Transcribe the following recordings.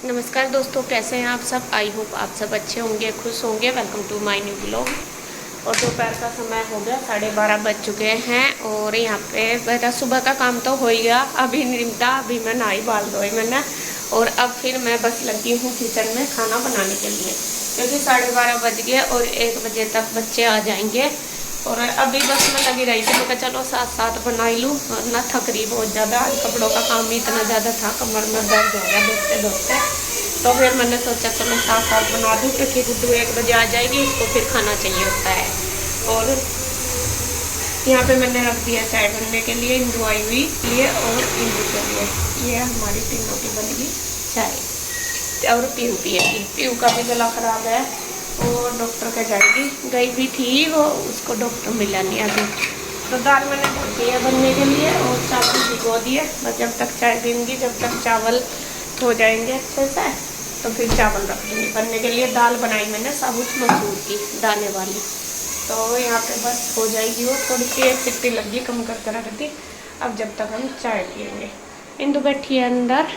नमस्कार दोस्तों, कैसे हैं आप सब। आई होप आप सब अच्छे होंगे, खुश होंगे। Welcome to my new blog. और दोपहर का समय हो गया, 12:30 बज चुके हैं। और यहाँ पे मेरा सुबह का काम तो हो ही गया, अभी निमटा, अभी मैं नहाई बाल धोई मैंने। और अब फिर मैं बस लगी हूँ किचन में खाना बनाने के लिए, क्योंकि 12:30 बज गए और 1 बजे तक बच्चे आ जाएंगे। और अभी बस मैं लगी रही थी, मैं कहा चलो साथ साथ बना ही लूँ, वरना थक रही बहुत ज़्यादा। आज कपड़ों का काम भी इतना ज़्यादा था, कमर में दर्द हो गया धोते धोते। तो फिर मैंने सोचा चलो साथ साथ बना दूँ, क्योंकि गुड्डू 1 बजे आ जाएगी, इसको फिर खाना चाहिए होता है। और यहाँ पे मैंने रख दिया चाय बनने के लिए, इंदु आई हुई लिए और इंदु के लिए। ये हमारी तीनों की बन गई चाय। और पीहू पिएगी, पीहू का भी गला खराब है, वो डॉक्टर के जाएगी, गई भी थी वो, उसको डॉक्टर मिला नहीं अभी। तो दाल मैंने धो दी है बनने के लिए और चावल भिगो दिए। बस जब तक चाय पीऊँगी, जब तक चावल हो जाएंगे अच्छे से, तो फिर चावल रख दूँगी बनने के लिए। दाल बनाई मैंने साबुत मसूर की दाने वाली, तो यहाँ पे बस हो जाएगी वो। थोड़ी सी एक सिट्टी लगी, कम करके रख दी। अब जब तक हम चाय पिएंगे। इंदु बैठी है अंदर,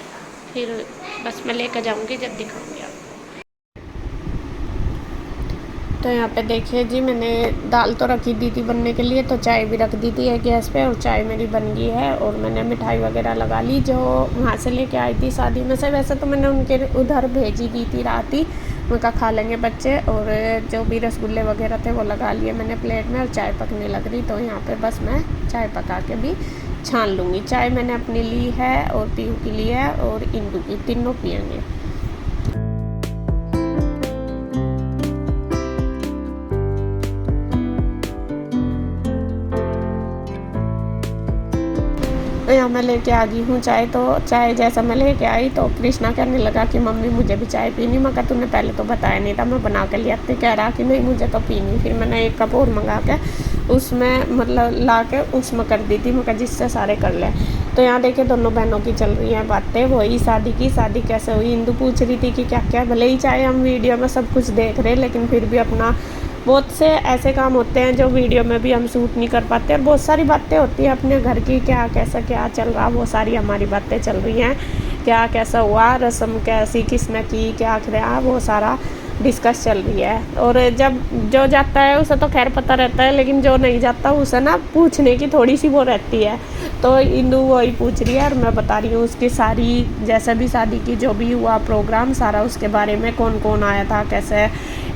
फिर बस मैं लेकर जाऊँगी जब दिखाऊँगी आपको। तो यहाँ पे देखिए जी, मैंने दाल तो रखी दी थी बनने के लिए, तो चाय भी रख दी थी है गैस पे, और चाय मेरी बन गई है। और मैंने मिठाई वगैरह लगा ली जो वहाँ से लेके आई थी शादी में से। वैसे तो मैंने उनके उधर भेजी दी थी रात ही, उनका खा लेंगे बच्चे। और जो भी रसगुल्ले वगैरह थे वो लगा लिए मैंने प्लेट में, और चाय पकने लग रही। तो यहाँ पर बस मैं चाय पका के भी छान लूँगी। चाय मैंने अपनी ली है और पीहू की ली है और इंदू की, तीनों पियेंगे। तो यहाँ मैं लेके आ गई हूँ चाय। तो चाय जैसा मैं लेके आई तो कृष्णा कहने लगा कि मम्मी मुझे भी चाय पीनी। मैं कहा तूने पहले तो बताया नहीं था, मैं बना के लिया। तो कह रहा कि नहीं मुझे तो पीनी। फिर मैंने 1 कप और मंगा के उसमें मतलब ला के उसमें कर दी थी, मैं कहा जिससे सारे कर लें। तो यहाँ देखिए दोनों बहनों की चल रही हैं बातें, वही शादी की, शादी कैसे हुई। इंदु पूछ रही थी कि क्या क्या, भले ही चाहे हम वीडियो में सब कुछ देख रहे हैं, लेकिन फिर भी अपना बहुत से ऐसे काम होते हैं जो वीडियो में भी हम शूट नहीं कर पाते। और बहुत सारी बातें होती हैं अपने घर की, क्या कैसा क्या चल रहा, वो सारी हमारी बातें चल रही हैं। क्या कैसा हुआ, रस्म कैसी किसने की, क्या किया, वो सारा डिस्कस चल रही है। और जब जो जाता है उसे तो खैर पता रहता है, लेकिन जो नहीं जाता उसे ना पूछने की थोड़ी सी वो रहती है। तो इंदु वही पूछ रही है और मैं बता रही हूँ उसकी सारी, जैसे भी शादी की जो भी हुआ प्रोग्राम सारा, उसके बारे में कौन कौन आया था, कैसे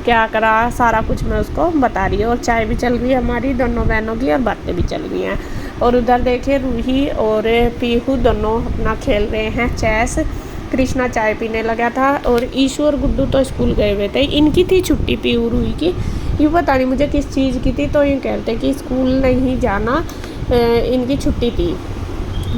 क्या करा, सारा कुछ मैं उसको बता रही हूँ। और चाय भी चल रही है हमारी दोनों बहनों की, और बातें भी चल रही हैं। और उधर देखिए रूही और पीहू दोनों अपना खेल रहे हैं चेस। कृष्णा चाय पीने लगा था और ईशू और गुड्डू तो स्कूल गए हुए थे। इनकी थी छुट्टी पीहू रूही की, ये पता नहीं मुझे किस चीज़ की थी। तो ये कहते कि स्कूल नहीं जाना, इनकी छुट्टी थी,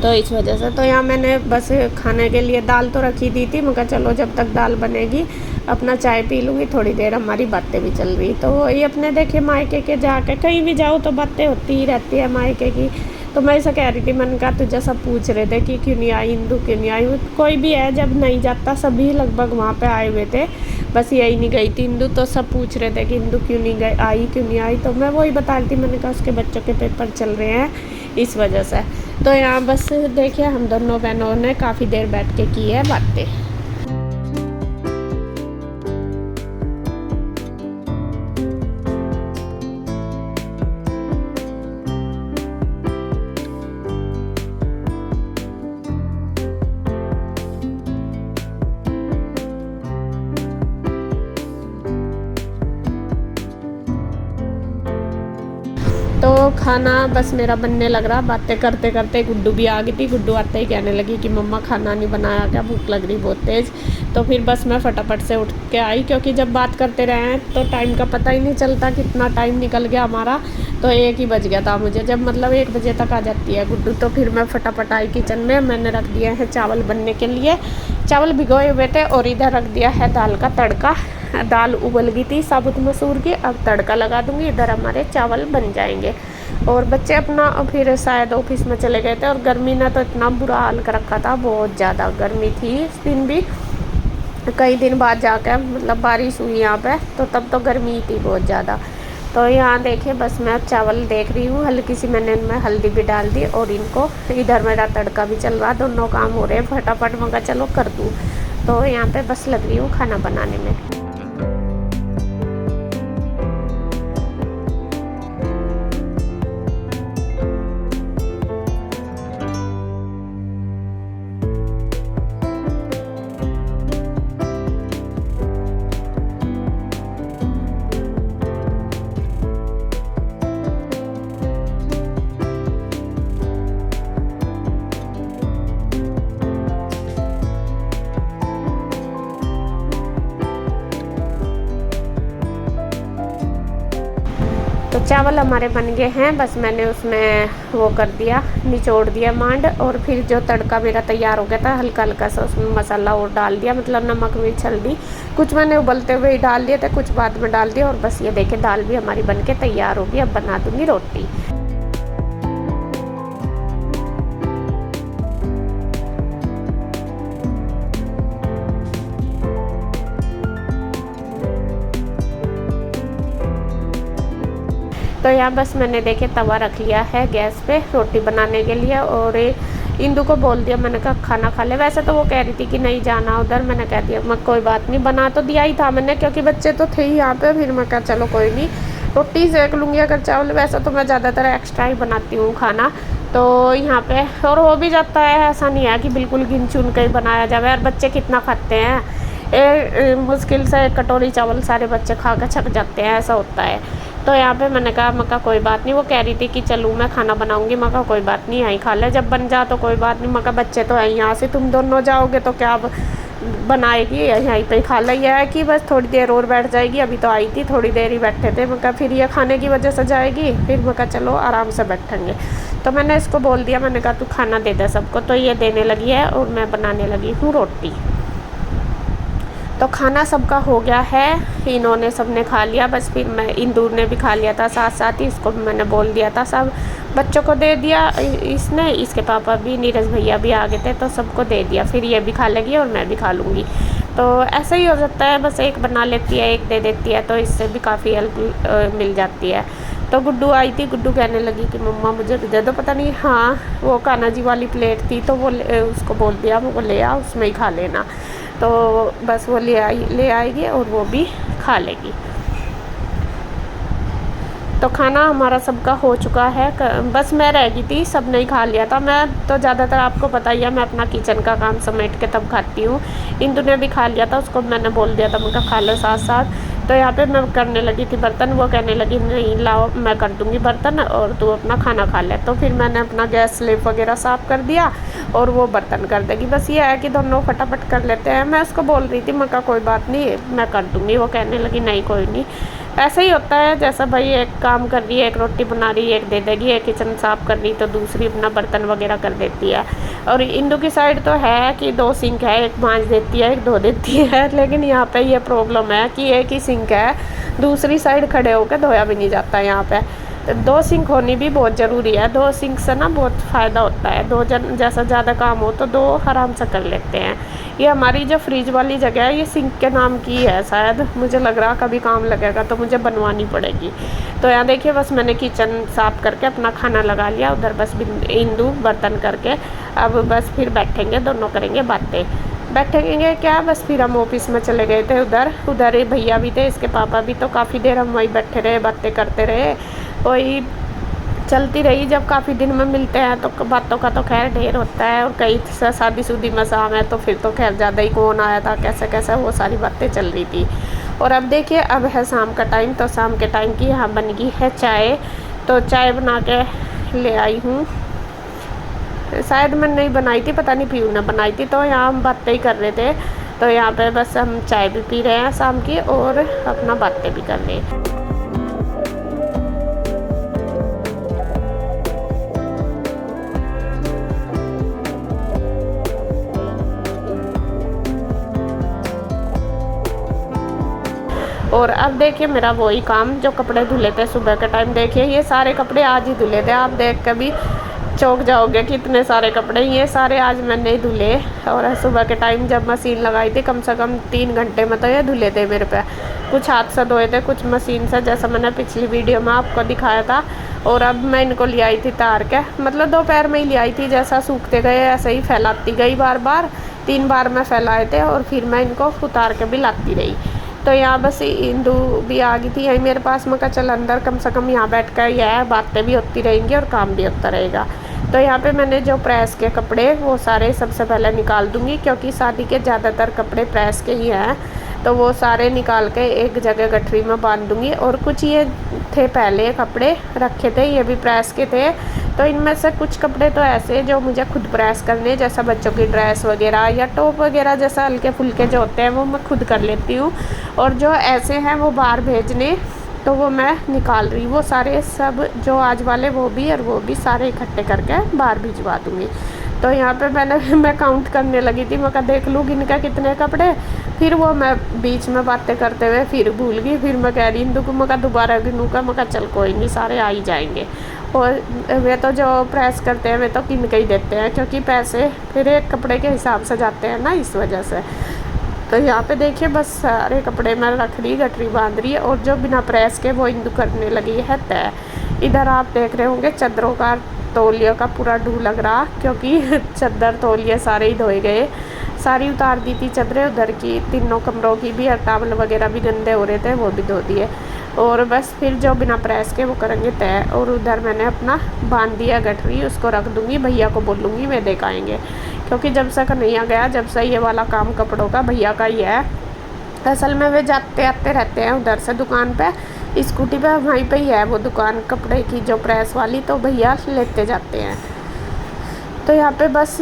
तो इस वजह से। तो यहाँ मैंने बस खाने के लिए दाल तो रखी दी थी, मैं कहा चलो जब तक दाल बनेगी अपना चाय पी लूँगी, थोड़ी देर हमारी बातें भी चल रही। तो वही अपने देखे मायके के जाके, कहीं भी जाओ तो बातें होती ही रहती है मायके की। तो मैं ऐसा कह रही थी, मैंने कहा तुझे सब पूछ रहे थे कि क्यों नहीं आई इंदु, क्यों नहीं आई। कोई भी है जब नहीं जाता, सभी लगभग वहाँ पे आए हुए थे, बस यही नहीं गई थी इंदु। तो सब पूछ रहे थे कि इंदु क्यों नहीं गई, आई क्यों नहीं आई। तो मैं वही बता रही थी, मैंने कहा उसके बच्चों के पेपर चल रहे हैं इस वजह से। तो यहाँ बस देखिए हम दोनों बहनों ने काफ़ी देर बैठ के की है बातें। तो खाना बस मेरा बनने लग रहा, बातें करते करते गुड्डू भी आ गई थी। गुड्डू आते ही कहने लगी कि मम्मा खाना नहीं बनाया क्या, भूख लग रही बहुत तेज़। तो फिर बस मैं फटाफट से उठ के आई, क्योंकि जब बात करते रहे हैं तो टाइम का पता ही नहीं चलता कितना टाइम निकल गया हमारा। तो 1 ही बज गया था मुझे, जब मतलब 1 बजे तक आ जाती है गुड्डू। तो फिर मैं फटाफट आई किचन में, मैंने रख दिया है चावल बनने के लिए। चावल भिगोए हुए थे और इधर रख दिया है दाल का तड़का। दाल उबल गई थी साबुत मसूर की, अब तड़का लगा दूंगी, इधर हमारे चावल बन जाएंगे। और बच्चे अपना फिर शायद ऑफिस में चले गए थे। और गर्मी ने तो इतना बुरा हाल कर रखा था, बहुत ज़्यादा गर्मी थी इस दिन भी। कई दिन बाद जाकर मतलब बारिश हुई यहाँ पे, तो तब तो गर्मी थी बहुत ज़्यादा। तो यहाँ देखिए बस मैं चावल देख रही हूँ, हल्की सी मैंने इनमें हल्दी भी डाल दी और इनको इधर मेरा तड़का भी चल रहा, दोनों काम हो रहे हैं फटाफट। मगर चलो कर दूँ, तो यहाँ पे बस लग रही हूँ खाना बनाने में। तो चावल हमारे बन गए हैं, बस मैंने उसमें वो कर दिया, निचोड़ दिया मांड, और फिर जो तड़का मेरा तैयार हो गया था हल्का हल्का सा उसमें मसाला और डाल दिया, मतलब नमक मिर्च हल्दी कुछ मैंने उबलते हुए ही डाल दिए थे, कुछ बाद में डाल दिया। और बस ये देखे दाल भी हमारी बन के तैयार होगी। अब बना दूँगी रोटी। तो यहाँ बस मैंने देखे तवा रख लिया है गैस पे रोटी बनाने के लिए, और इंदू को बोल दिया, मैंने कहा खाना खा ले। वैसे तो वो कह रही थी कि नहीं जाना उधर, मैंने कह दिया मैं कोई बात नहीं, बना तो दिया ही था मैंने, क्योंकि बच्चे तो थे ही यहाँ पे। फिर मैं कहा चलो कोई नहीं, रोटी सेक लूँगी अगर चावल। वैसे तो मैं ज़्यादातर एक्स्ट्रा ही बनाती हूँ खाना, तो यहाँ पे और हो भी जाता है। ऐसा नहीं है कि बिल्कुल गिन चुन के ही बनाया जाए, और बच्चे कितना खाते हैं, मुश्किल से एक कटोरी चावल सारे बच्चे खा के छक जाते हैं, ऐसा होता है। तो यहाँ पे मैंने कहा कोई बात नहीं, वो कह रही थी कि चलूँ मैं खाना बनाऊँगी, मैं कहा कोई बात नहीं यहीं खा ले, जब बन जा तो कोई बात नहीं। मैं कहा बच्चे तो हैं यहाँ से, तुम दोनों जाओगे तो क्या बनाएगी, यहीं पे ही खा ले। यह है कि बस थोड़ी देर और बैठ जाएगी, अभी तो आई थी थोड़ी देर ही बैठे थे। मैं कहा फिर ये खाने की वजह से जाएगी, फिर मैं कहा चलो आराम से बैठेंगे। तो मैंने इसको बोल दिया, मैंने कहा तू खाना दे दे सबको। तो ये देने लगी है और मैं बनाने लगी हूँ रोटी। तो खाना सबका हो गया है, इन्होंने सबने खा लिया, बस फिर मैं इंदूर ने भी खा लिया था साथ साथ ही, इसको भी मैंने बोल दिया था, सब बच्चों को दे दिया इसने, इसके पापा भी नीरज भैया भी आ गए थे तो सबको दे दिया। फिर ये भी खा लेगी और मैं भी खा लूँगी। तो ऐसा ही हो जाता है, बस एक बना लेती है एक दे देती है, तो इससे भी काफ़ी हेल्प मिल जाती है। तो गुड्डू आई थी, गुड्डू कहने लगी कि मम्मा मुझे भी दे दो, पता नहीं हाँ वो कान्हा जी वाली प्लेट थी तो वो उसको बोल दिया वो ले आ, उसमें ही खा लेना। तो बस वो ले आएगी और वो भी खा लेगी। तो खाना हमारा सबका हो चुका है, बस मैं रह गई थी, सब नहीं खा लिया था। मैं तो ज़्यादातर आपको पता ही है मैं अपना किचन का काम समेट के तब खाती हूँ। इंदु ने भी खा लिया था, उसको मैंने बोल दिया था मैं कहा खा लो साथ साथ। तो यहाँ पे मैं करने लगी थी बर्तन, वो कहने लगी नहीं लाओ मैं कर दूँगी बर्तन और तू अपना खाना खा ले। तो फिर मैंने अपना गैस स्लेब वगैरह साफ़ कर दिया और वो बर्तन कर देगी। बस ये है कि दोनों फटाफट कर लेते हैं। मैं उसको बोल रही थी मैं कहा कोई बात नहीं मैं कर दूँगी, वो कहने लगी नहीं कोई नहीं। ऐसा ही होता है, जैसा भाई एक काम कर रही है, एक रोटी बना रही है एक दे देगी, एक किचन साफ़ कर रही तो दूसरी अपना बर्तन वगैरह कर देती है। और इंदु की साइड तो है कि 2 सिंक है, एक मांज देती है एक धो देती है, लेकिन यहाँ पे ये प्रॉब्लम है कि एक ही सिंक है, दूसरी साइड खड़े होकर धोया भी नहीं जाता। यहाँ पे 2 सिंक होनी भी बहुत ज़रूरी है। 2 सिंक से ना बहुत फ़ायदा होता है, 2 जन जैसा ज़्यादा काम हो तो 2 आराम से कर लेते हैं। ये हमारी जो फ्रिज वाली जगह है ये सिंक के नाम की है शायद, मुझे लग रहा कभी काम लगेगा तो मुझे बनवानी पड़ेगी। तो यहाँ देखिए बस मैंने किचन साफ़ करके अपना खाना लगा लिया, उधर बस इंदु बर्तन करके अब बस फिर बैठेंगे, दोनों करेंगे बातें। बैठेंगे क्या, बस फिर हम ऑफिस में चले गए थे, उधर भैया भी थे, इसके पापा भी, तो काफ़ी देर हम वहीं बैठे रहे, बातें करते रहे, वही चलती रही। जब काफ़ी दिन में मिलते हैं तो बातों का तो खैर ढेर होता है, और कई शादीशुदी में शाम है तो फिर तो खैर ज़्यादा ही कौन आया था कैसे कैसे वो सारी बातें चल रही थी। और अब देखिए अब है शाम का टाइम, तो शाम के टाइम की यहाँ बन गई है चाय। तो चाय बना के ले आई हूँ, शायद मैं नहीं बनाई थी, पता नहीं पीयू ने बनाई थी। तो यहाँ हम बातें ही कर रहे थे, तो यहाँ पे बस हम चाय भी पी रहे हैं शाम की और अपना बातें भी कर रहे हैं। और अब देखिए मेरा वही काम जो कपड़े धुले थे सुबह के टाइम, देखिए ये सारे कपड़े आज ही धुले थे। आप देख के भी चौंक जाओगे कि इतने सारे कपड़े, ये सारे आज मैंने ही धुले। और सुबह के टाइम जब मशीन लगाई थी कम से कम 3 घंटे में तो ये धुले थे मेरे पे। कुछ हाथ से धोए थे कुछ मशीन से, जैसा मैंने पिछली वीडियो में आपको दिखाया था। और अब मैं इनको ले आई थी तार के, मतलब दोपहर में ही ले आई थी, जैसा सूखते गए ऐसे ही फैलाती गई बार बार, 3 बार मैं फैलाए थे और फिर मैं इनको उतार के भी लाती रही। तो यहाँ बस इंदू भी आ गई थी यहीं मेरे पास, मैं कहा चल अंदर कम से कम यहाँ बैठ कर यह बातें भी होती रहेंगी और काम भी होता रहेगा। तो यहाँ पे मैंने जो प्रेस के कपड़े वो सारे सबसे पहले निकाल दूँगी, क्योंकि शादी के ज़्यादातर कपड़े प्रेस के ही हैं, तो वो सारे निकाल के एक जगह गठरी में बांध दूँगी। और कुछ ये थे पहले कपड़े रखे थे, ये भी प्रेस के थे, तो इनमें से कुछ कपड़े तो ऐसे जो मुझे खुद प्रेस करने, जैसा बच्चों की ड्रेस वगैरह या टॉप वगैरह जैसा हल्के फुल्के जो होते हैं वो मैं खुद कर लेती हूँ, और जो ऐसे हैं वो बाहर भेजने तो वो मैं निकाल रही, वो सारे सब जो आज वाले वो भी और वो भी सारे इकट्ठे करके बाहर भिजवा दूँगी। तो यहाँ पे मैं काउंट करने लगी थी, मैं कहा देख लूँ इनका कितने कपड़े, फिर वो मैं बीच में बातें करते हुए फिर भूल गई, फिर मैं कह रही इंदू को, मैं कहा दोबारा गिनूँ का, मैं कहा चल कोई नहीं सारे आ ही जाएंगे। और वे तो जो प्रेस करते हैं वे तो किन के ही देते हैं, क्योंकि पैसे फिर एक कपड़े के हिसाब से जाते हैं ना, इस वजह से। तो यहाँ पे देखिए बस सारे कपड़े मैं रख रही, गठरी बांध रही है, और जो बिना प्रेस के वो इंदू करने लगी है तय। इधर आप देख रहे होंगे चद्दरों का, तौलिया का पूरा ढू लग रहा, क्योंकि चद्दर तौलिया सारे ही धोए गए, सारी उतार दी थी चद्दरें, उधर की तीनों कमरों की भी, और टावल वगैरह भी गंदे हो रहे थे वो भी धो दिए। और बस फिर जो बिना प्रेस के वो करेंगे तय। और उधर मैंने अपना बांध दिया गठरी, उसको रख दूँगी, भैया को बोलूँगी वे देख आएँगे, क्योंकि जब से कन्हैया गया, जब से ये वाला काम कपड़ों का भैया का ही है। असल में वे जाते आते रहते हैं उधर से दुकान पे, स्कूटी पे वहीं पे ही है वो दुकान कपड़े की जो प्रेस वाली, तो भैया लेते जाते हैं। तो यहाँ पे बस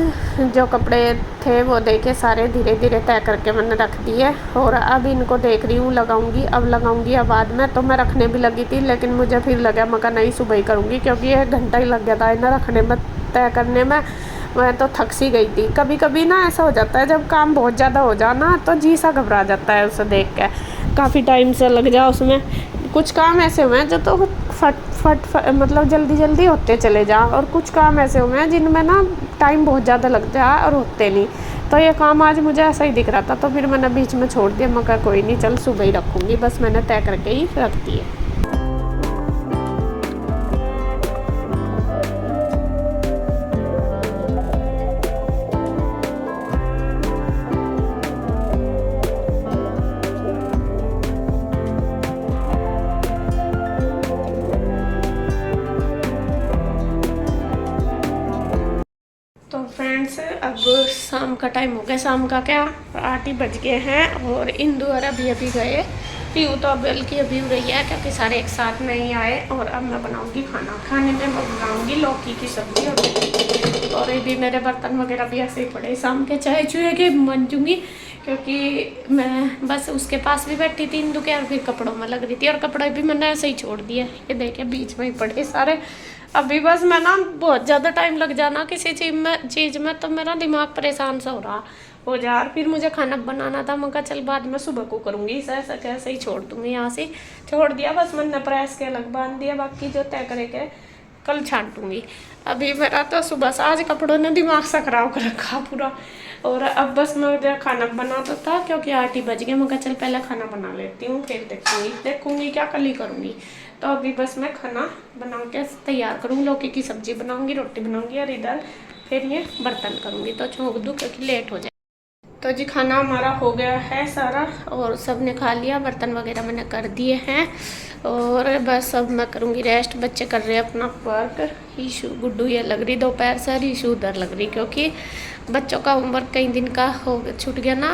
जो कपड़े थे वो देखे सारे धीरे धीरे तय करके मैंने रख दिए, और अब इनको देख रही हूँ लगाऊंगी, अब लगाऊंगी या बाद में। तो मैं रखने भी लगी थी, लेकिन मुझे फिर लगा मैं कहा नहीं सुबह ही करूँगी, क्योंकि 1 घंटा ही लग गया था इन्हें रखने में, तय करने में। मैं तो थक सी गई थी। कभी कभी ना ऐसा हो जाता है जब काम बहुत ज़्यादा हो जाना तो जी सा घबरा जाता है उसे देख के, काफ़ी टाइम से लग जा उसमें। कुछ काम ऐसे हुए हैं जो तो फट मतलब जल्दी जल्दी होते चले जा, और कुछ काम ऐसे हुए हैं जिनमें ना टाइम बहुत ज़्यादा लग जा और होते नहीं। तो ये काम आज मुझे ऐसा ही दिख रहा था, तो फिर मैंने बीच में छोड़ दिया, मैं कहा कोई नहीं चल सुबह ही रखूँगी, बस मैंने तय करके ही रख दिए। तो फ्रेंड्स अब शाम का टाइम हो गया, शाम का क्या 8 ही बज गए हैं, और इंदु और अभी गए, पीयू तो बल्कि अभी हो रही है, क्योंकि सारे एक साथ नहीं आए। और अब मैं बनाऊंगी खाना, खाने में मैं बनाऊंगी लौकी की सब्ज़ी और रोटी। और अभी मेरे बर्तन वगैरह भी ऐसे ही पड़े, शाम के चाय चूहे के मंजूंगी, क्योंकि मैं बस उसके पास भी बैठी थी इंदु के, और फिर कपड़ों में लग रही थी, और कपड़े भी मैंने ऐसे ही छोड़ दिए, ये देखे बीच में ही पड़े सारे। अभी बस मैं ना बहुत ज़्यादा टाइम लग जाना किसी चीज़ में तो मेरा दिमाग परेशान सा हो जा, और फिर मुझे खाना बनाना था, मैं कहा चल बाद में सुबह को करूँगी, ऐसा कैसे ही छोड़ दूँगी, यहाँ से छोड़ दिया। बस मैंने प्रेस के अलग बांध दिया, बाकी जो तय करेंगे कल छांटूँगी। अभी मेरा तो सुबह से आज कपड़ों ने दिमाग सा खराब कर रखा पूरा। और अब बस मैं खाना बनाता था, क्योंकि 8 ही बज गए, मैं कहा चल पहले खाना बना लेती हूँ, फिर देखूँगी क्या कल ही करूँगी। तो अभी बस मैं खाना बना के तैयार करूँगी, लौकी की सब्ज़ी बनाऊँगी, रोटी बनाऊँगी, और इधर फिर ये बर्तन करूँगी, तो छोड़ दूँ क्योंकि लेट हो जाए। तो जी खाना हमारा हो गया है सारा, और सब ने खा लिया, बर्तन वगैरह मैंने कर दिए हैं, और बस अब मैं करूँगी रेस्ट। बच्चे कर रहे हैं अपना वर्क, ईशू गुड्डू ये लग रही दोपहर से, ईशू उधर लग रही, क्योंकि बच्चों का होमवर्क कई दिन का छूट गया ना,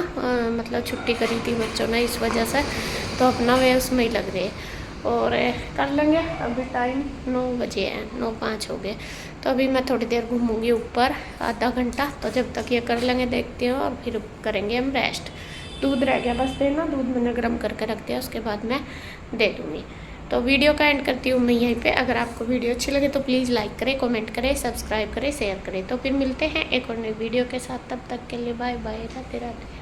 मतलब छुट्टी करी थी बच्चों ने इस वजह से, तो अपना वे उसमें ही लग रहे, और कर लेंगे। अभी टाइम 9 बजे हैं, 9:05 हो गए, तो अभी मैं थोड़ी देर घूमूंगी ऊपर आधा घंटा, तो जब तक ये कर लेंगे देखते हैं, और फिर करेंगे हम रेस्ट। दूध रह गया बस देना, दूध मैंने गर्म करके रख दिया, उसके बाद मैं दे दूँगी। तो वीडियो का एंड करती हूँ मैं यहीं पे। अगर आपको वीडियो अच्छी लगे तो प्लीज़ लाइक करें, कमेंट करें, सब्सक्राइब करें, शेयर करें। तो फिर मिलते हैं एक और नई वीडियो के साथ, तब तक के लिए बाय बाय, राधे राधे।